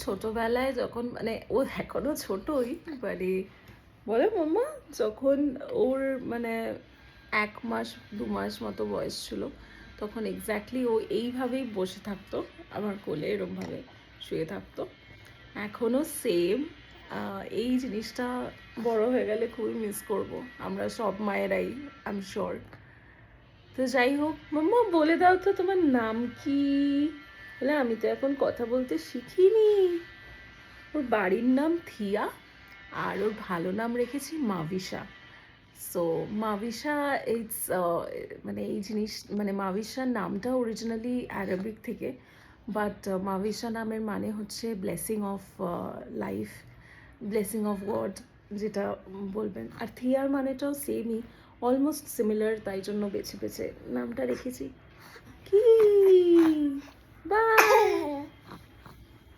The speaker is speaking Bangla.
ছোটবেলায় যখন মানে ও এখনো ছোটই, মানে বলে মাম্মা, যখন ওর মানে 1 মাস 2 মাস মতো বয়স ছিল, তখন এক্স্যাক্টলি ও এইভাবেই বসে থাকতো আমার কোলে, এরমভাবে শুয়ে থাকতো। এখনও সেম। এই জিনিসটা বড় হয়ে গেলে খুবই মিস করব, আমরা সব মায়েরাই, আই এম শিওর। তো যাই হোক, মাম্মা বলে দাও তো তোমার নাম কি? বলে আমি তো এখন কথা বলতে শিখিনি। ওর বাড়ির নাম থিয়া, আর ওর ভালো নাম রেখেছি মাভিশা। সো মাভিশা ইটস মানে এই জিনিস, মানে মাভিশার নামটা অরিজিনালি অ্যারাবিক থেকে, বাট মাভিশা নামের মানে হচ্ছে blessing of life, blessing of god, যেটা বলবেন। আর থিয়ার মানেটাও সেমই, অলমোস্ট সিমিলার, তাই জন্য বেছে বেছে নামটা রেখেছি। কি বাই।